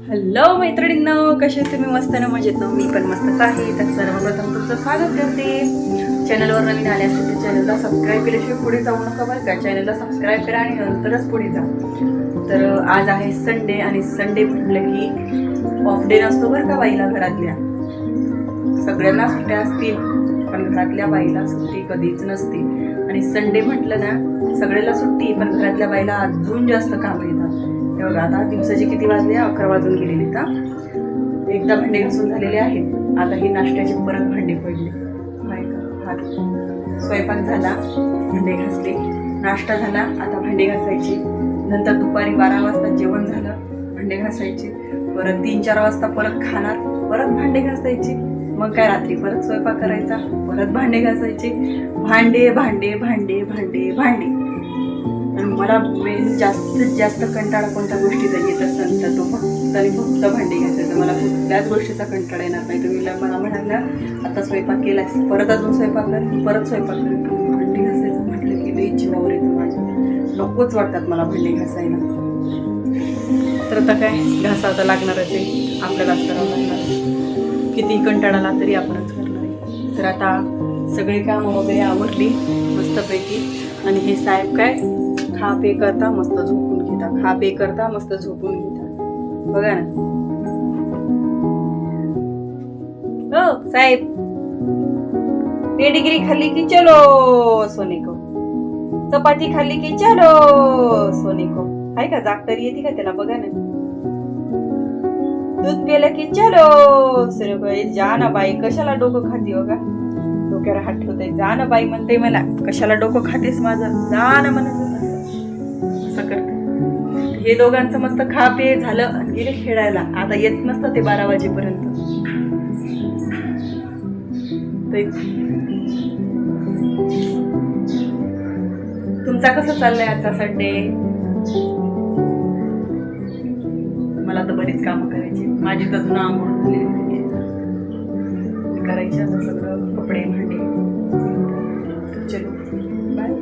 Hello मैत्रिणींनो, कसे तुम्ही? मस्त ना, मजेत ना? मी पण मस्तच आहे. तर सर्वप्रथम तुमचं स्वागत करते. चॅनलवर नवीन आले असते तर चॅनलला सबस्क्राईब केल्याशिवाय पुढे जाऊ नका बरं का. चॅनलला सबस्क्राईब करा आणि नंतरच पुढे जा. तर आज आहे संडे आणि संडे म्हटलं की ऑफ डे नसतो बरं का बाईला. घरातल्या सगळ्यांना सुट्ट्या असतील पण घरातल्या बाईला सुट्टी कधीच नसते. आणि संडे म्हटलं ना सगळ्याला सुट्टी, पण घरातल्या बाईला अजून जास्त कामं येतात. तेव्हा आता दिवसाचे किती वाजले? 11 वाजून गेलेले का? एकदा भांडे घासून झालेले आहेत. आता ही नाश्त्याचे परत भांडे पडले. स्वयंपाक झाला, भांडे घासले. नाश्ता झाला, आता भांडे घासायची. नंतर दुपारी 12 वाजता जेवण झालं, भांडे घासायचे. परत 3-4 वाजता परत खाणार, परत भांडे घासायचे. मग काय रात्री परत स्वयंपाक करायचा, परत भांडे घासायचे. भांडे भांडे भांडे भांडे भांडे. आणि मला जास्तीत जास्त कंटाळा कोणत्या गोष्टीचा येत असेल तर तो फक्त आणि फक्त भांडे घासायचा. मला कुठल्याच गोष्टीचा कंटाळा येणार नाही. तुम्ही मला म्हणाला आता स्वयंपाक केलास, परत अजून स्वयंपाक कर, परत स्वयंपाक कर. भांडी घासायचं म्हटलं की लई जीवावर येतं माझ्या. नकोच वाटतात मला भांडी घासायला. तर आता काय, घासावं तर लागणारच आहे, आपल्यालाच करावं लागणार. किती कंटाळा आला तरी आपणच करणार आहे. तर आता सगळे कामं वगैरे आवरली मस्तपैकी. आणि हे साहेब काय खा पे करता मस्त झोपून घेता, खा पे करता मस्त झोपून घेता. बघा ना. हो साहेब, पेडिग्री खाल्ली की चलो सोने को, चपाती खाल्ली की चलो सोने को. हाय का? जाग तरी येते का त्याला? बघा ना. दूध पेलं की चलो सोने को. जा ना बाई, कशाला डोकं खाती? हो का, डोक्यावर हात ठेवताय. जा ना बाई म्हणते मला, कशाला डोकं खातेस माझं? जा ना म्हणत असं करते. हे दोघांचं मस्त खा पे झालं आणि गेले खेळायला. आता येत नसतं ते 12 वाजेपर्यंत. तुमचा कसं चाललंय आजचा संडे? मला तर बरीच कामं करायची. माझी तर जुना आंघोळ करायची. आता सगळं कपडे भांडे. चलो बाय.